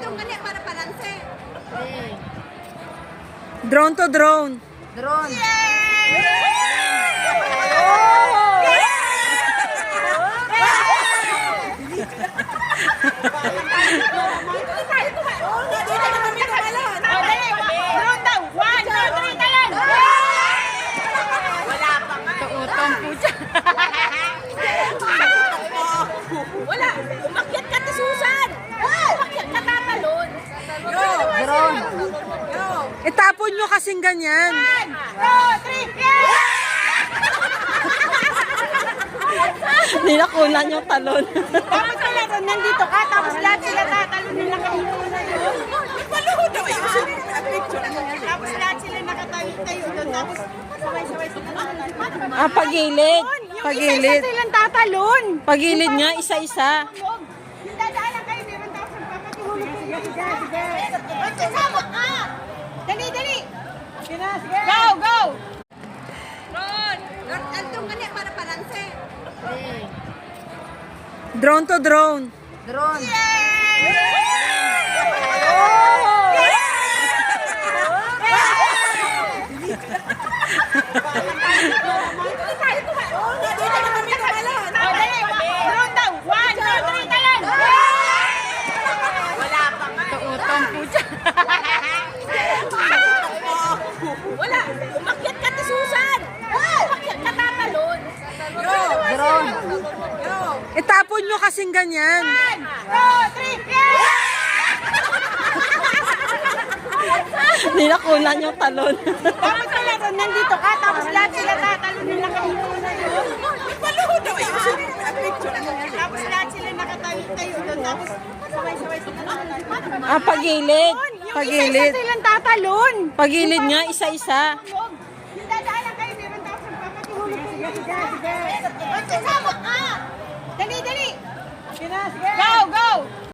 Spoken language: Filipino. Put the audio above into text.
Altong kanya para balanse. Drone to drone. Drone. Drone daw. 1, 2, 3, talon! Wala pa nga. Tuutong po siya. Wala. Umakyat ka ni Susan. Umakyat ka tatalon. Drone. Itapon nyo kasing ganyan. 1, 2, 3, Nilakulan yung talon. Tapos pala doon, nandito ka, tapos lahat sila tatalon nila kayo. Maluhod daw yung picture. Tapos lahat sila nakatayo doon, tapos sabay-sabay sila tatalon. Ah, pagilid. Yung Pagilid. isa-isa silang tatalon. Pagilid nga, isa-isa. Yung dadaanan kayo, meron tapos nagpapatulog. Sige. Magsasama ka! Dali! Go! Ron! Altong kanya para balanse. Drone to drone. Drone. Drone daw! 1, 2, 3, talon! Wala pa nga. Tuutong po siya. Wala! Umakyat ka ni Susan! Umakyat ka tatalon! Drone. Itapon nyo kasing ganyan. 1, 2, 3, Nilakulan yung talon. Tapos pala doon, nandito ka, tapos lahat sila tatalon nila kayo. Maluhod daw yung picture. Tapos lahat sila nakatayo doon, tapos sabay-sabay sila tatalon. Ah, pagilid. Yung Pagilid. isa-isa silang tatalon. Pagilid nga, isa-isa. Yung dadaanan kayo, meron tapos nagpapatulog. Sige. Magsasama ka! Dali! Go!